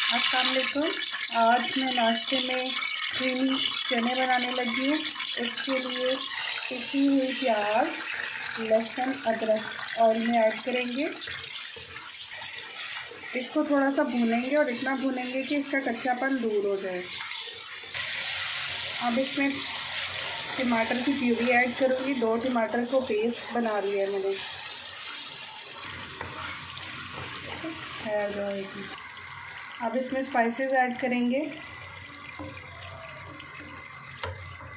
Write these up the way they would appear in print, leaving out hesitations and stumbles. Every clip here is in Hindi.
अस्सलाम वालेकुम। आज मैं नाश्ते में क्रीमी चने बनाने लगी हूँ। इसके लिए पिसी हुई प्याज, लहसुन, अदरक ऑयल में ऐड करेंगे। इसको थोड़ा सा भूनेंगे और इतना भूनेंगे कि इसका कच्चापन दूर हो जाए। अब इसमें टमाटर की प्यूरी ऐड करूँगी। 2 टमाटर को पेस्ट बना लिया है मैंने। अब इसमें स्पाइसेस ऐड करेंगे,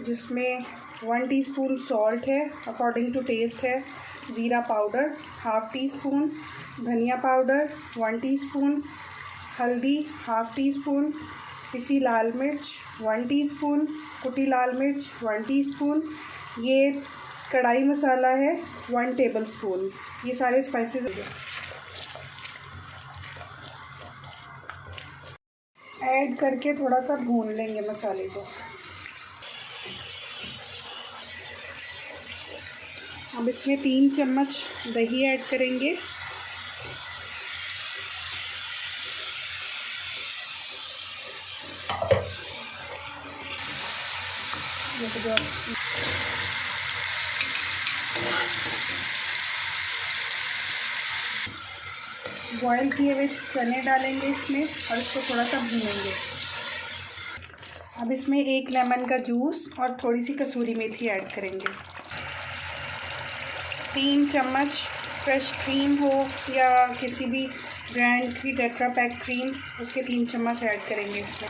जिसमें 1 टीस्पून सॉल्ट है, अकॉर्डिंग टू टेस्ट है। ज़ीरा पाउडर ½ टीस्पून, धनिया पाउडर 1 टीस्पून, हल्दी ½ टीस्पून, पिसी लाल मिर्च 1 टीस्पून, कुटी लाल मिर्च 1 टीस्पून। ये कढ़ाई मसाला है 1 टेबलस्पून। ये सारे स्पाइसेस ऐड करके थोड़ा सा भून लेंगे मसाले को। अब इसमें 3 चम्मच दही ऐड करेंगे। बॉयल किए हुए चने डालेंगे इसमें और इसको थोड़ा सा भूनेंगे। अब इसमें 1 लेमन का जूस और थोड़ी सी कसूरी मेथी ऐड करेंगे। 3 चम्मच फ्रेश क्रीम हो या किसी भी ब्रांड की टेट्रा पैक क्रीम, उसके 3 चम्मच ऐड करेंगे इसमें।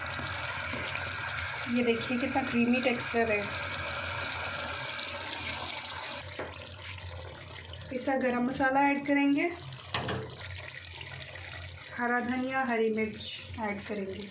ये देखिए कितना क्रीमी टेक्सचर है। पिसा गरम मसाला ऐड करेंगे। हरा धनिया, हरी मिर्च ऐड करेंगे।